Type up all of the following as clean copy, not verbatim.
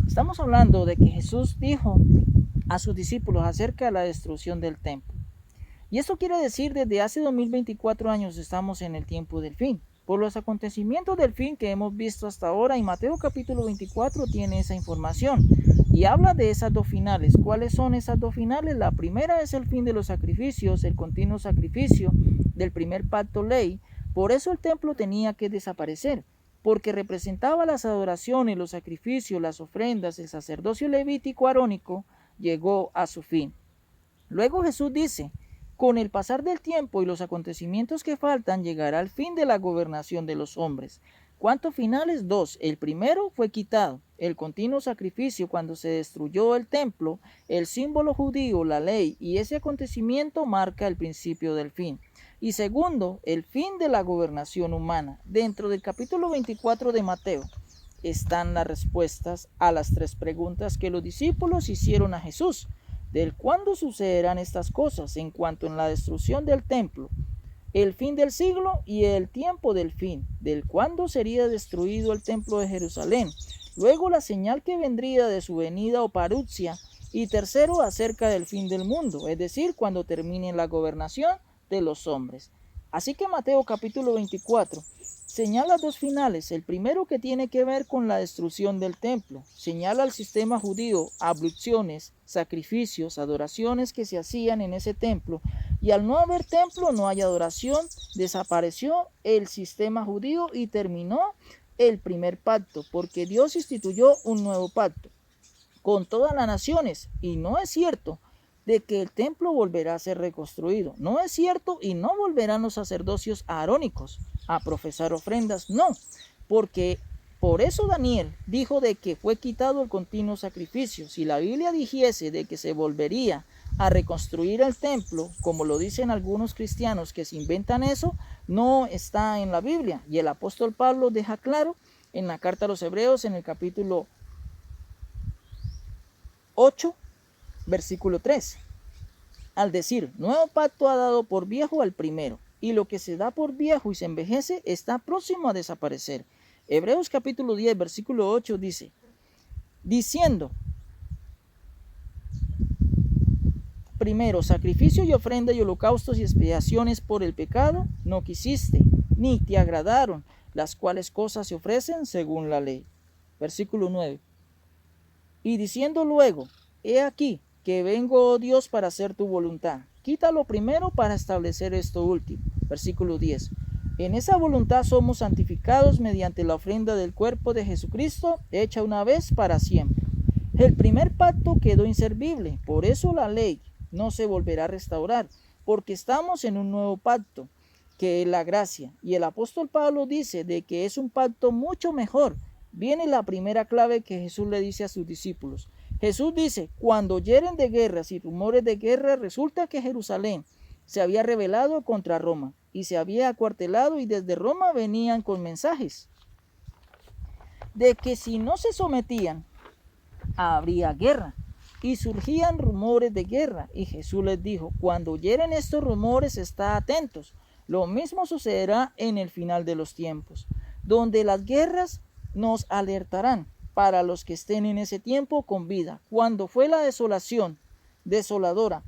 Estamos hablando de que Jesús dijo a sus discípulos acerca de la destrucción del templo. Y esto quiere decir desde hace 2024 años estamos en el tiempo del fin. Por los acontecimientos del fin que hemos visto hasta ahora, y Mateo capítulo 24 tiene esa información y habla de esas dos finales. ¿Cuáles son esas dos finales? La primera es el fin de los sacrificios, el continuo sacrificio del primer pacto ley. Por eso el templo tenía que desaparecer, porque representaba las adoraciones, los sacrificios, las ofrendas, el sacerdocio levítico arónico llegó a su fin. Luego Jesús dice, con el pasar del tiempo y los acontecimientos que faltan, llegará el fin de la gobernación de los hombres. ¿Cuántos finales? Dos. El primero fue quitado, el continuo sacrificio cuando se destruyó el templo, el símbolo judío, la ley, y ese acontecimiento marca el principio del fin. Y segundo, el fin de la gobernación humana. Dentro del capítulo 24 de Mateo están las respuestas a las tres preguntas que los discípulos hicieron a Jesús. Del cuándo sucederán estas cosas en cuanto en la destrucción del templo, el fin del siglo y el tiempo del fin, del cuándo sería destruido el templo de Jerusalén, luego la señal que vendría de su venida o parucia, y tercero acerca del fin del mundo, es decir, cuando termine la gobernación de los hombres. Así que Mateo capítulo 24 señala dos finales. El primero, que tiene que ver con la destrucción del templo, señala al sistema judío, abluciones, sacrificios, adoraciones que se hacían en ese templo, y al no haber templo no hay adoración, desapareció el sistema judío y terminó el primer pacto, porque Dios instituyó un nuevo pacto con todas las naciones, y no es cierto de que el templo volverá a ser reconstruido. No es cierto, y no volverán los sacerdocios arónicos a profesar ofrendas, no, porque por eso Daniel dijo de que fue quitado el continuo sacrificio. Si la Biblia dijese de que se volvería a reconstruir el templo, como lo dicen algunos cristianos que se inventan eso, no está en la Biblia. Y el apóstol Pablo deja claro en la carta a los Hebreos, en el capítulo 8, versículo 3, al decir, nuevo pacto ha dado por viejo al primero, y lo que se da por viejo y se envejece está próximo a desaparecer. Hebreos capítulo 10, versículo 8 dice, diciendo, primero, sacrificio y ofrenda y holocaustos y expiaciones por el pecado no quisiste, ni te agradaron, las cuales cosas se ofrecen según la ley. Versículo 9. Y diciendo luego, he aquí que vengo, oh Dios, para hacer tu voluntad. Quítalo primero para establecer esto último. Versículo 10. En esa voluntad somos santificados mediante la ofrenda del cuerpo de Jesucristo, hecha una vez para siempre. El primer pacto quedó inservible, por eso la ley no se volverá a restaurar, porque estamos en un nuevo pacto, que es la gracia. Y el apóstol Pablo dice de que es un pacto mucho mejor. Viene la primera clave que Jesús le dice a sus discípulos. Jesús dice, cuando oyeren de guerras y rumores de guerra, resulta que Jerusalén se había rebelado contra Roma y se había acuartelado, y desde Roma venían con mensajes de que si no se sometían, habría guerra. Y surgían rumores de guerra. Y Jesús les dijo, cuando oyeren estos rumores, está atentos. Lo mismo sucederá en el final de los tiempos, donde las guerras nos alertarán para los que estén en ese tiempo con vida. Cuando fue la desolación desoladora,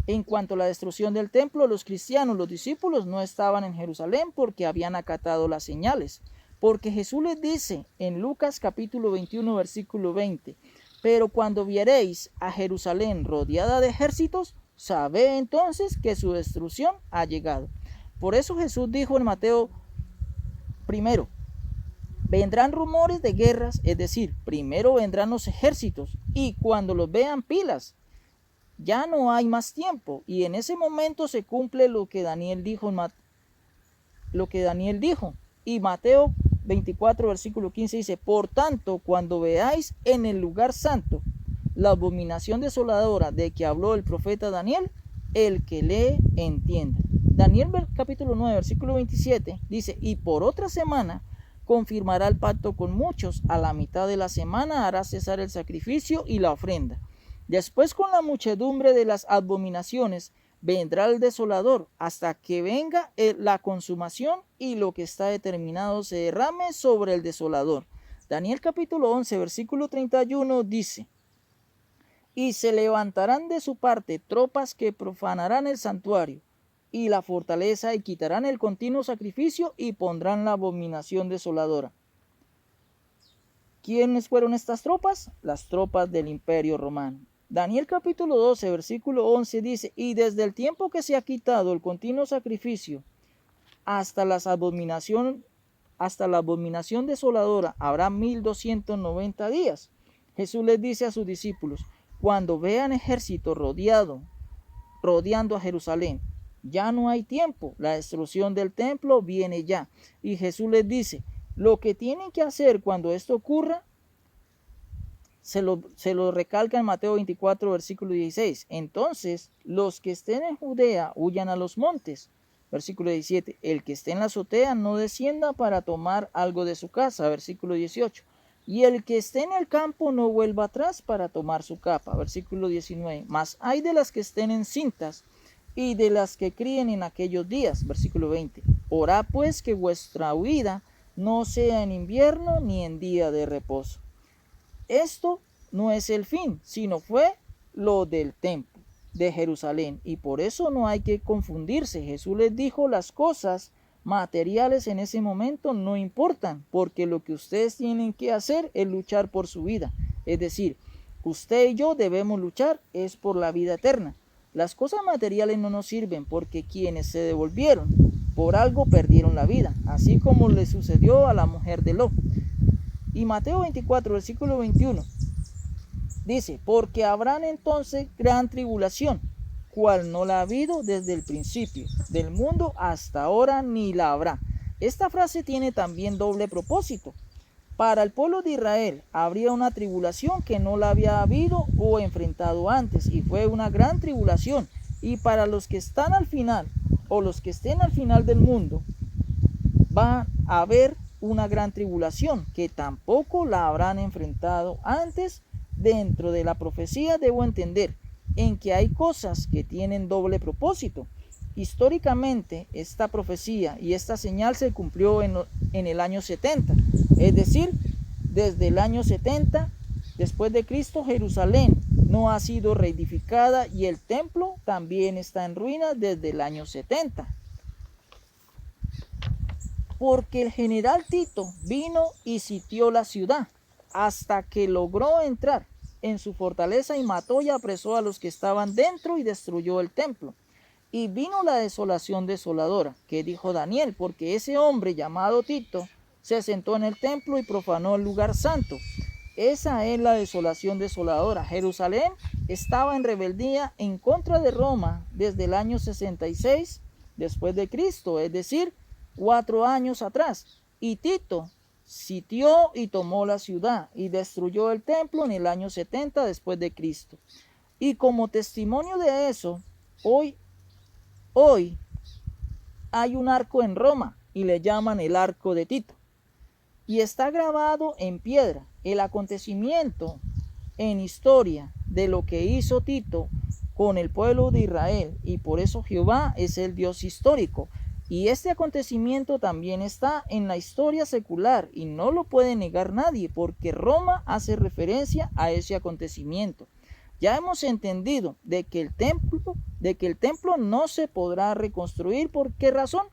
en cuanto a la destrucción del templo, los cristianos, los discípulos, no estaban en Jerusalén porque habían acatado las señales. Porque Jesús les dice en Lucas capítulo 21, versículo 20, pero cuando viereis a Jerusalén rodeada de ejércitos, sabed entonces que su destrucción ha llegado. Por eso Jesús dijo en Mateo, primero, vendrán rumores de guerras, es decir, primero vendrán los ejércitos, y cuando los vean pilas, ya no hay más tiempo, y en ese momento se cumple lo que Daniel dijo, y Mateo 24, versículo 15 dice, por tanto, cuando veáis en el lugar santo la abominación desoladora de que habló el profeta Daniel, el que lee entienda. Daniel capítulo 9, versículo 27 dice, y por otra semana confirmará el pacto con muchos, a la mitad de la semana hará cesar el sacrificio y la ofrenda. Después, con la muchedumbre de las abominaciones, vendrá el desolador, hasta que venga la consumación y lo que está determinado se derrame sobre el desolador. Daniel capítulo 11, versículo 31 dice: y se levantarán de su parte tropas que profanarán el santuario y la fortaleza y quitarán el continuo sacrificio y pondrán la abominación desoladora. ¿Quiénes fueron estas tropas? Las tropas del Imperio Romano. Daniel capítulo 12, versículo 11 dice: y desde el tiempo que se ha quitado el continuo sacrificio hasta la abominación desoladora habrá 1290 días. Jesús les dice a sus discípulos: cuando vean ejército rodeando a Jerusalén, ya no hay tiempo, la destrucción del templo viene ya. Y Jesús les dice: lo que tienen que hacer cuando esto ocurra, se lo recalca en Mateo 24, versículo 16. Entonces, los que estén en Judea huyan a los montes. Versículo 17. El que esté en la azotea no descienda para tomar algo de su casa. Versículo 18. Y el que esté en el campo no vuelva atrás para tomar su capa. Versículo 19. Mas hay de las que estén encintas y de las que críen en aquellos días. Versículo 20. Orad pues que vuestra huida no sea en invierno ni en día de reposo. Esto no es el fin, sino fue lo del templo de Jerusalén. Y por eso no hay que confundirse. Jesús les dijo: las cosas materiales en ese momento no importan, porque lo que ustedes tienen que hacer es luchar por su vida. Es decir, usted y yo debemos luchar es por la vida eterna. Las cosas materiales no nos sirven, porque quienes se devolvieron por algo perdieron la vida, así como le sucedió a la mujer de Lot. Y Mateo 24, versículo 21, dice: porque habrán entonces gran tribulación, cual no la ha habido desde el principio del mundo hasta ahora, ni la habrá. Esta frase tiene también doble propósito. Para el pueblo de Israel habría una tribulación que no la había habido o enfrentado antes, y fue una gran tribulación. Y para los que están al final, o los que estén al final del mundo, va a haber una gran tribulación que tampoco la habrán enfrentado antes. Dentro de la profecía debo entender en que hay cosas que tienen doble propósito. Históricamente, esta profecía y esta señal se cumplió en el año 70, es decir, desde el año 70 después de Cristo, Jerusalén no ha sido reedificada y el templo también está en ruinas desde el año 70. Porque el general Tito vino y sitió la ciudad hasta que logró entrar en su fortaleza y mató y apresó a los que estaban dentro y destruyó el templo. Y vino la desolación desoladora, que dijo Daniel, porque ese hombre llamado Tito se sentó en el templo y profanó el lugar santo. Esa es la desolación desoladora. Jerusalén estaba en rebeldía en contra de Roma desde el año 66 después de Cristo, es decir, 4 años atrás. Y Tito sitió y tomó la ciudad y destruyó el templo en el año 70 después de Cristo. Y como testimonio de eso, hoy hay un arco en Roma y le llaman el arco de Tito. Y está grabado en piedra el acontecimiento en historia de lo que hizo Tito con el pueblo de Israel. Y por eso Jehová es el Dios histórico. Y este acontecimiento también está en la historia secular y no lo puede negar nadie, porque Roma hace referencia a ese acontecimiento. Ya hemos entendido de que el templo no se podrá reconstruir. ¿Por qué razón?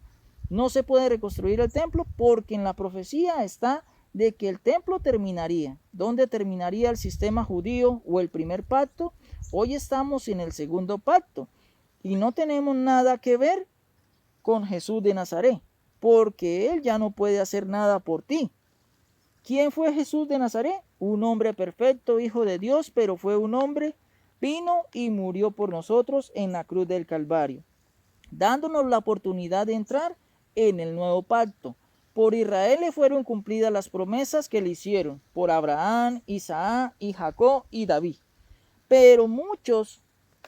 No se puede reconstruir el templo porque en la profecía está de que el templo terminaría. ¿Dónde terminaría el sistema judío o el primer pacto? Hoy estamos en el segundo pacto y no tenemos nada que ver con Jesús de Nazaret, porque Él ya no puede hacer nada por ti. ¿Quién fue Jesús de Nazaret? Un hombre perfecto, hijo de Dios, pero fue un hombre, vino y murió por nosotros en la cruz del Calvario, dándonos la oportunidad de entrar en el nuevo pacto. Por Israel le fueron cumplidas las promesas que le hicieron, por Abraham, Isaac y Jacob y David. Pero muchos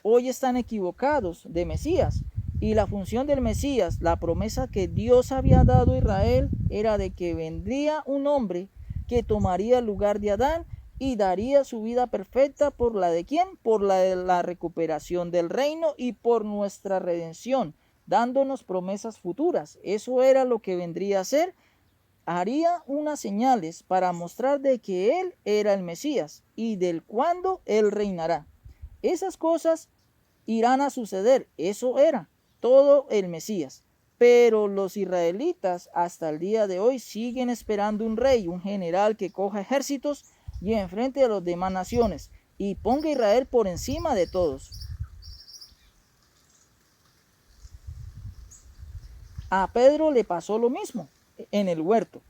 hoy están equivocados de Mesías. Y la función del Mesías, la promesa que Dios había dado a Israel, era de que vendría un hombre que tomaría el lugar de Adán y daría su vida perfecta por la de ¿quién? Por la de la recuperación del reino y por nuestra redención, dándonos promesas futuras. Eso era lo que vendría a ser haría unas señales para mostrar de que Él era el Mesías y del cuándo Él reinará. Esas cosas irán a suceder, eso era todo el Mesías. Pero los israelitas hasta el día de hoy siguen esperando un rey, un general que coja ejércitos y enfrente a las demás naciones y ponga a Israel por encima de todos. A Pedro le pasó lo mismo en el huerto.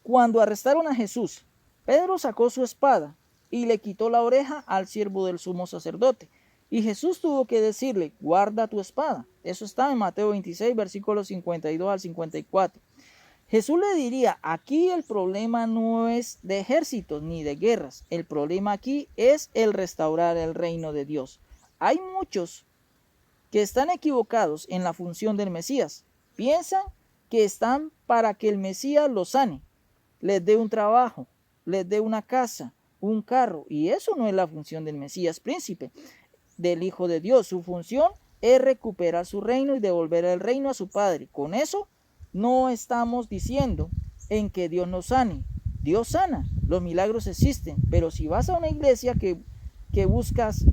Cuando arrestaron a Jesús, Pedro sacó su espada y le quitó la oreja al siervo del sumo sacerdote. Y Jesús tuvo que decirle, guarda tu espada. Eso está en Mateo 26, versículos 52 al 54. Jesús le diría, aquí el problema no es de ejércitos ni de guerras. El problema aquí es el restaurar el reino de Dios. Hay muchos que están equivocados en la función del Mesías. Piensan que están para que el Mesías los sane, les dé un trabajo, les dé una casa, un carro. Y eso no es la función del Mesías príncipe, del Hijo de Dios. Su función es recuperar su reino y devolver el reino a su Padre. Con eso no estamos diciendo en que Dios nos sane. Dios sana, los milagros existen, pero si vas a una iglesia que buscas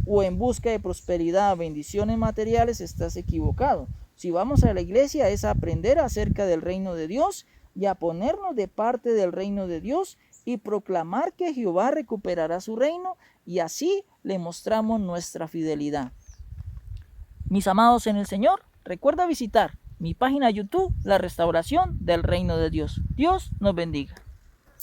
o en busca de prosperidad, bendiciones materiales, estás equivocado. Si vamos a la iglesia es a aprender acerca del reino de Dios y a ponernos de parte del reino de Dios y proclamar que Jehová recuperará su reino y así le mostramos nuestra fidelidad. Mis amados en el Señor, recuerda visitar mi página YouTube, La Restauración del Reino de Dios. Dios nos bendiga.